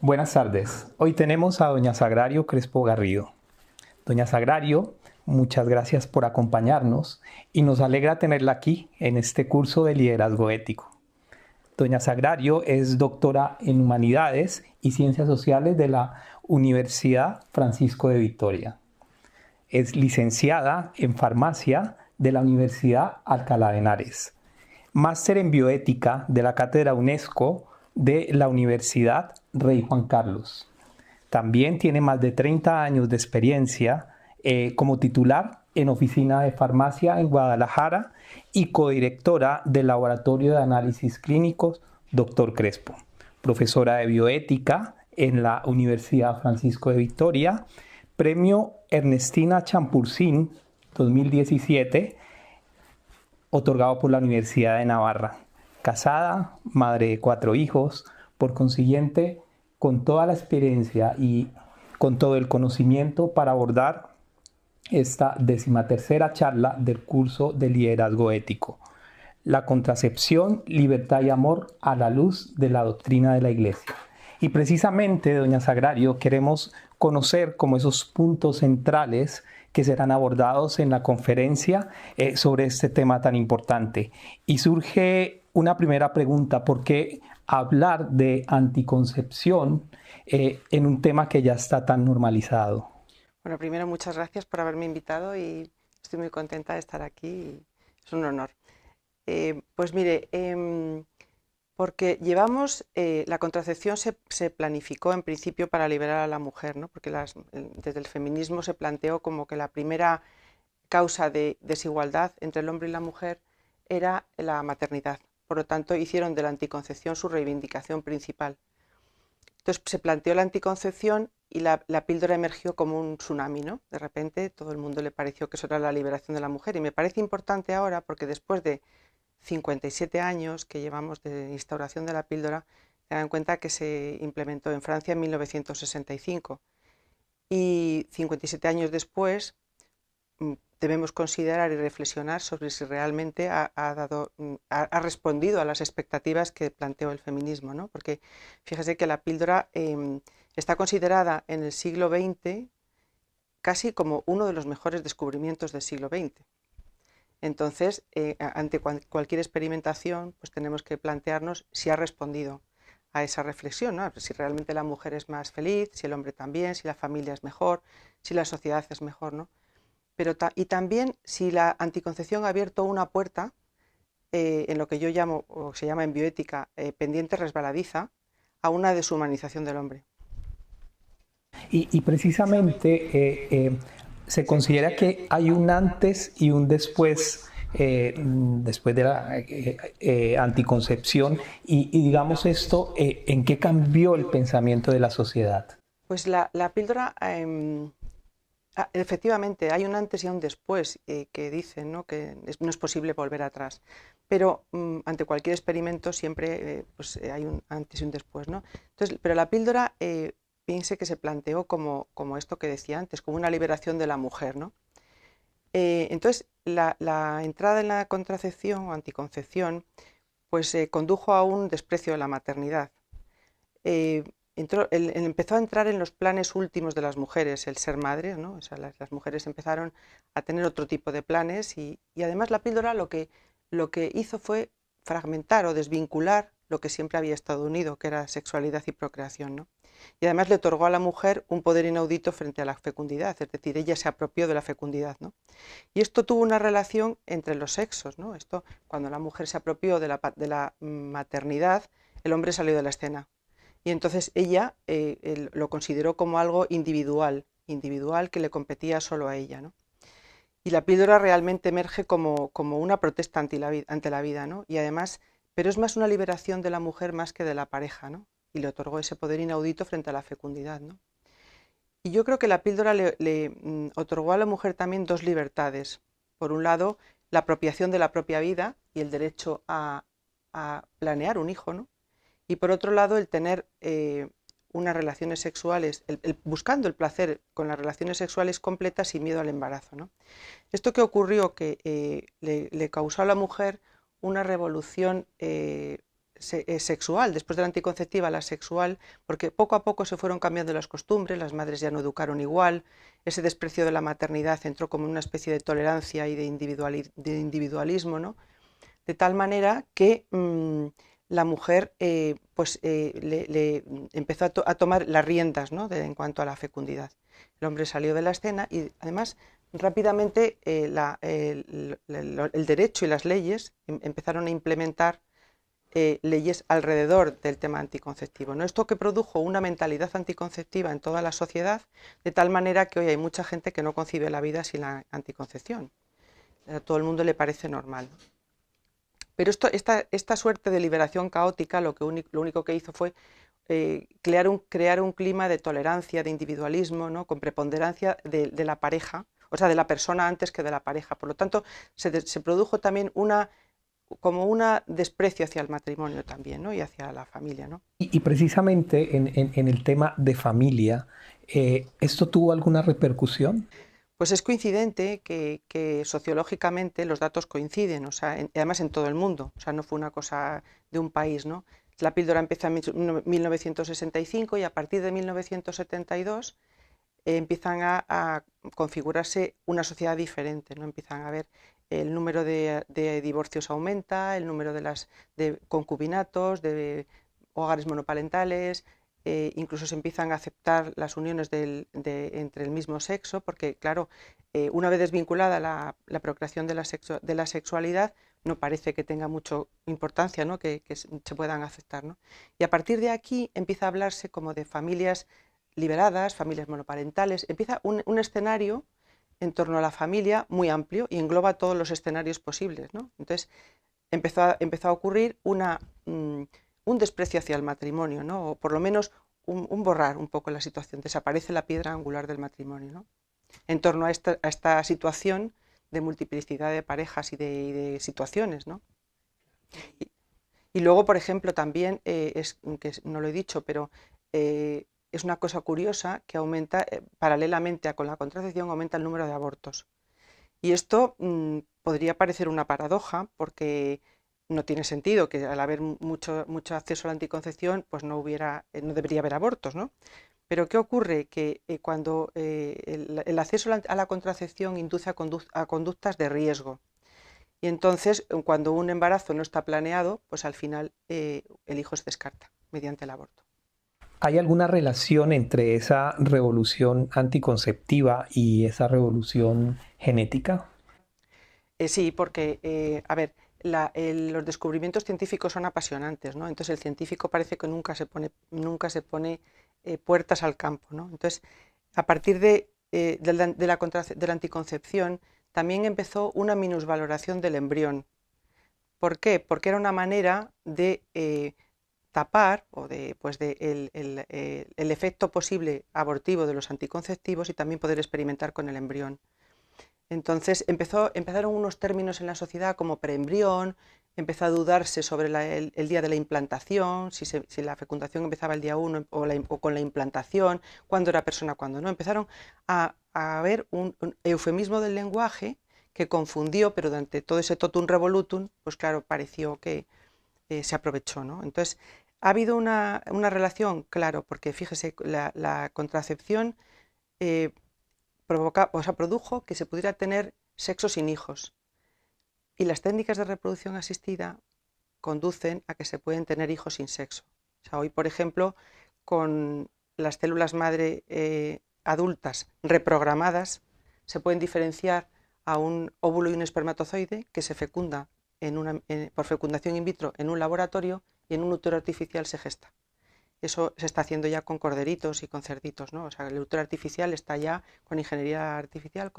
Buenas tardes. Hoy tenemos a doña Sagrario Crespo Garrido. Doña Sagrario, muchas gracias por acompañarnos y nos alegra tenerla aquí en este curso de liderazgo ético. Doña Sagrario es doctora en Humanidades y Ciencias Sociales de la Universidad Francisco de Vitoria. Es licenciada en Farmacia de la Universidad Alcalá de Henares. Máster en Bioética de la Cátedra UNESCO de la Universidad Rey Juan Carlos. También tiene más de 30 años de experiencia como titular en Oficina de Farmacia en Guadalajara y codirectora del Laboratorio de Análisis Clínicos Dr. Crespo. Profesora de Bioética en la Universidad Francisco de Vitoria. Premio Ernestina Champurcín 2017, otorgado por la Universidad de Navarra. Casada, madre de 4 hijos, por consiguiente, con toda la experiencia y con todo el conocimiento para abordar esta 13ª charla del curso de liderazgo ético. La contracepción, libertad y amor a la luz de la doctrina de la Iglesia. Y precisamente, doña Sagrario, queremos conocer como esos puntos centrales que serán abordados en la conferencia sobre este tema tan importante. Y surge una primera pregunta: ¿por qué hablar de anticoncepción en un tema que ya está tan normalizado? Bueno, primero muchas gracias por haberme invitado y estoy muy contenta de estar aquí. Es un honor. Pues mire, porque la contracepción se planificó en principio para liberar a la mujer, ¿no? Porque desde el feminismo se planteó como que la primera causa de desigualdad entre el hombre y la mujer era la maternidad. Por lo tanto, hicieron de la anticoncepción su reivindicación principal. Entonces se planteó la anticoncepción y la píldora emergió como un tsunami, ¿no? De repente todo el mundo le pareció que eso era la liberación de la mujer, y me parece importante ahora porque después de 57 años que llevamos de instauración de la píldora, tengan en cuenta que se implementó en Francia en 1965 y 57 años después debemos considerar y reflexionar sobre si realmente ha respondido a las expectativas que planteó el feminismo, ¿no? Porque fíjese que la píldora está considerada en el siglo XX casi como uno de los mejores descubrimientos del siglo XX. Entonces, ante cualquier experimentación, pues tenemos que plantearnos si ha respondido a esa reflexión, ¿no? Si realmente la mujer es más feliz, si el hombre también, si la familia es mejor, si la sociedad es mejor, ¿no? Y también si la anticoncepción ha abierto una puerta en lo que yo llamo, o se llama en bioética, pendiente resbaladiza, a una deshumanización del hombre. Y precisamente se considera que hay un antes y un después, después de la anticoncepción, y digamos esto, ¿en qué cambió el pensamiento de la sociedad? Pues la píldora, efectivamente, hay un antes y un después que dicen, ¿no? Que no es posible volver atrás, pero ante cualquier experimento siempre hay un antes y un después, ¿no? Entonces, pero la píldora piense que se planteó como esto que decía antes, como una liberación de la mujer, ¿no? Entonces, la entrada en la contracepción o anticoncepción pues condujo a un desprecio de la maternidad. Empezó a entrar en los planes últimos de las mujeres el ser madre, ¿no? O sea, las mujeres empezaron a tener otro tipo de planes y además la píldora lo que hizo fue fragmentar o desvincular lo que siempre había estado unido, que era sexualidad y procreación, ¿no? Y además le otorgó a la mujer un poder inaudito frente a la fecundidad, es decir, ella se apropió de la fecundidad, ¿no? Y esto tuvo una relación entre los sexos, ¿no? Esto, cuando la mujer se apropió de la maternidad, el hombre salió de la escena. Y entonces ella lo consideró como algo individual que le competía solo a ella, ¿no? Y la píldora realmente emerge como una protesta ante la vida, ¿no? Y además, pero es más una liberación de la mujer más que de la pareja, ¿no? Y le otorgó ese poder inaudito frente a la fecundidad, ¿no? Y yo creo que la píldora le otorgó a la mujer también dos libertades. Por un lado, la apropiación de la propia vida y el derecho a planear un hijo, ¿no? Y por otro lado, el tener unas relaciones sexuales, buscando el placer con las relaciones sexuales completas sin miedo al embarazo, ¿no? Esto que ocurrió, que le causó a la mujer una revolución sexual, después de la anticonceptiva, la sexual, porque poco a poco se fueron cambiando las costumbres, las madres ya no educaron igual, ese desprecio de la maternidad entró como una especie de tolerancia y de individualismo, ¿no? De tal manera que la mujer le empezó a tomar las riendas, ¿no? En cuanto a la fecundidad. El hombre salió de la escena y además rápidamente el derecho y las leyes empezaron a implementar leyes alrededor del tema anticonceptivo, ¿no? Esto que produjo una mentalidad anticonceptiva en toda la sociedad, de tal manera que hoy hay mucha gente que no concibe la vida sin la anticoncepción. A todo el mundo le parece normal. Pero esta suerte de liberación caótica lo único que hizo fue crear un clima de tolerancia, de individualismo, ¿no? Con preponderancia de la pareja, o sea, de la persona antes que de la pareja. Por lo tanto, se produjo también como un desprecio hacia el matrimonio también, ¿no? Y hacia la familia, ¿no? Y precisamente en el tema de familia, ¿esto tuvo alguna repercusión? Pues es coincidente que sociológicamente los datos coinciden, o sea, además en todo el mundo, o sea, no fue una cosa de un país, ¿no? La píldora empieza en 1965 y a partir de 1972 empiezan a configurarse una sociedad diferente, ¿no? Empiezan a ver el número de divorcios aumenta, el número de concubinatos, de hogares monoparentales, incluso se empiezan a aceptar las uniones entre el mismo sexo, porque claro, una vez desvinculada la procreación de la sexualidad, no parece que tenga mucha importancia, ¿no? que se puedan aceptar, ¿no? Y a partir de aquí empieza a hablarse como de familias liberadas, familias monoparentales, empieza un escenario en torno a la familia muy amplio y engloba todos los escenarios posibles, ¿no? Entonces empezó a ocurrir un desprecio hacia el matrimonio, ¿no? O por lo menos un borrar un poco la situación, desaparece la piedra angular del matrimonio, ¿no? En torno a esta situación de multiplicidad de parejas y de situaciones, ¿no? Y luego, por ejemplo, también, que no lo he dicho, pero es una cosa curiosa que aumenta, paralelamente con la contracepción, aumenta el número de abortos. Y esto podría parecer una paradoja porque no tiene sentido que al haber mucho acceso a la anticoncepción, pues no debería haber abortos, ¿no? Pero ¿qué ocurre? Que cuando el acceso a la contracepción induce a conductas de riesgo. Y entonces, cuando un embarazo no está planeado, pues al final el hijo se descarta mediante el aborto. ¿Hay alguna relación entre esa revolución anticonceptiva y esa revolución genética? Sí, porque, a ver, los descubrimientos científicos son apasionantes, ¿no? Entonces el científico parece que nunca se pone puertas al campo, ¿no? Entonces, a partir de la anticoncepción, también empezó una minusvaloración del embrión. ¿Por qué? Porque era una manera de tapar el efecto posible abortivo de los anticonceptivos y también poder experimentar con el embrión. Entonces empezaron unos términos en la sociedad como preembrión, empezó a dudarse sobre el día de la implantación, si la fecundación empezaba el día 1 o con la implantación, cuándo era persona, cuándo no. Empezaron a haber un eufemismo del lenguaje que confundió, pero durante todo ese totum revolutum, pues claro, pareció que se aprovechó, ¿no? Entonces, ha habido una relación, claro, porque fíjese, la contracepción produjo que se pudiera tener sexo sin hijos. Y las técnicas de reproducción asistida conducen a que se pueden tener hijos sin sexo. O sea, hoy, por ejemplo, con las células madre adultas reprogramadas, se pueden diferenciar a un óvulo y un espermatozoide que se fecunda por fecundación in vitro en un laboratorio y en un útero artificial se gesta. Eso se está haciendo ya con corderitos y con cerditos, ¿no? O sea, el útero artificial está ya con ingeniería artificial,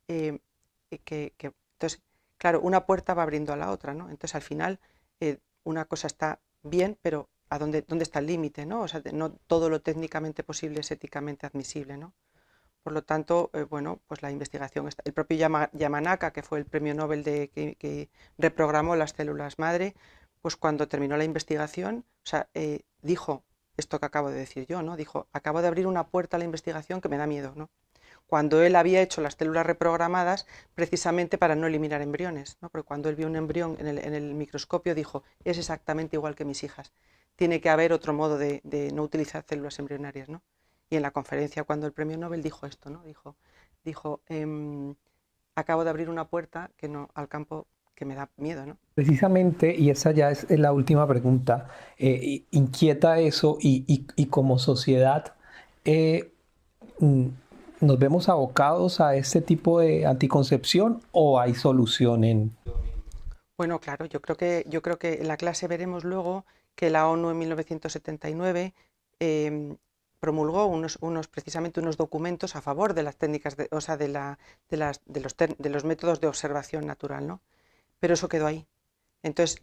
entonces, claro, una puerta va abriendo a la otra, ¿no? Entonces, al final, una cosa está bien, pero ¿dónde está el límite, ¿no? O sea, no todo lo técnicamente posible es éticamente admisible, ¿no? Por lo tanto, bueno, pues la investigación, el propio Yamanaka, que fue el premio Nobel que reprogramó las células madre, pues cuando terminó la investigación, o sea, dijo esto que acabo de decir yo, ¿no? Dijo, acabo de abrir una puerta a la investigación que me da miedo, ¿no? cuando él había hecho las células reprogramadas precisamente para no eliminar embriones, ¿no? Porque cuando él vio un embrión en el microscopio dijo, es exactamente igual que mis hijas, tiene que haber otro modo de no utilizar células embrionarias, ¿no? Y en la conferencia cuando el premio Nobel dijo esto, ¿no? Dijo acabo de abrir una puerta que no, al campo que me da miedo, ¿no? Precisamente, y esa ya es la última pregunta, inquieta eso y como sociedad eh, mm, ¿nos vemos abocados a este tipo de anticoncepción o hay solución en... Bueno, claro, yo creo que en la clase veremos luego que la ONU en 1979 promulgó precisamente unos documentos a favor de las técnicas, o sea, de los métodos de observación natural, ¿no? Pero eso quedó ahí. Entonces,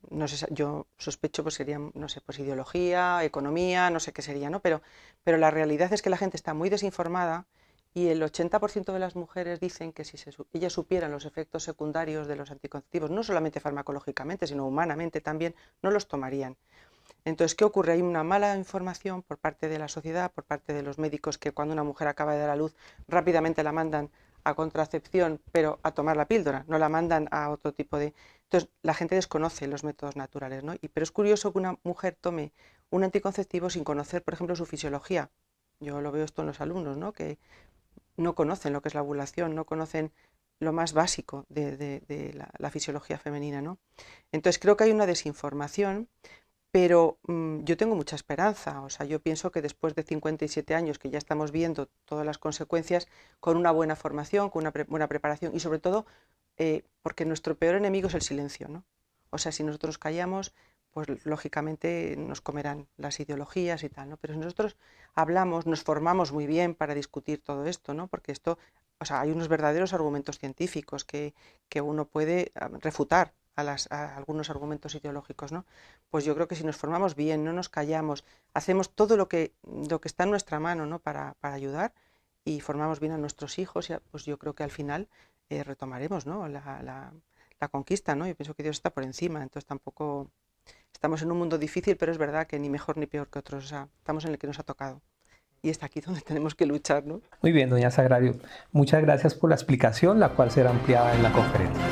no sé, yo sospecho pues sería, no sé, pues ideología, economía, no sé qué sería, ¿no? Pero la realidad es que la gente está muy desinformada y el 80% de las mujeres dicen que si ellas supieran los efectos secundarios de los anticonceptivos, no solamente farmacológicamente, sino humanamente también, no los tomarían. Entonces, ¿qué ocurre? Hay una mala información por parte de la sociedad, por parte de los médicos, que cuando una mujer acaba de dar a luz, rápidamente la mandan a contracepción, pero a tomar la píldora, no la mandan a otro tipo de... Entonces, la gente desconoce los métodos naturales, ¿no? Pero es curioso que una mujer tome un anticonceptivo sin conocer, por ejemplo, su fisiología. Yo lo veo esto en los alumnos, ¿no? Que no conocen lo que es la ovulación, no conocen lo más básico de la fisiología femenina, ¿no? Entonces, creo que hay una desinformación, pero yo tengo mucha esperanza. O sea, yo pienso que después de 57 años que ya estamos viendo todas las consecuencias, con una buena formación, con una buena preparación y sobre todo porque nuestro peor enemigo es el silencio, ¿no? O sea, si nosotros callamos, pues lógicamente nos comerán las ideologías y tal, ¿no? Pero si nosotros hablamos, nos formamos muy bien para discutir todo esto, ¿no? Porque esto, o sea, hay unos verdaderos argumentos científicos que uno puede refutar a algunos argumentos ideológicos, ¿no? Pues yo creo que si nos formamos bien, no nos callamos, hacemos todo lo que está en nuestra mano, ¿no? Para ayudar y formamos bien a nuestros hijos, pues yo creo que al final retomaremos, ¿no? la conquista, ¿no? Yo pienso que Dios está por encima, entonces tampoco estamos en un mundo difícil, pero es verdad que ni mejor ni peor que otros, o sea, estamos en el que nos ha tocado y está aquí donde tenemos que luchar, ¿no? Muy bien, doña Sagrario, muchas gracias por la explicación, la cual será ampliada en la conferencia.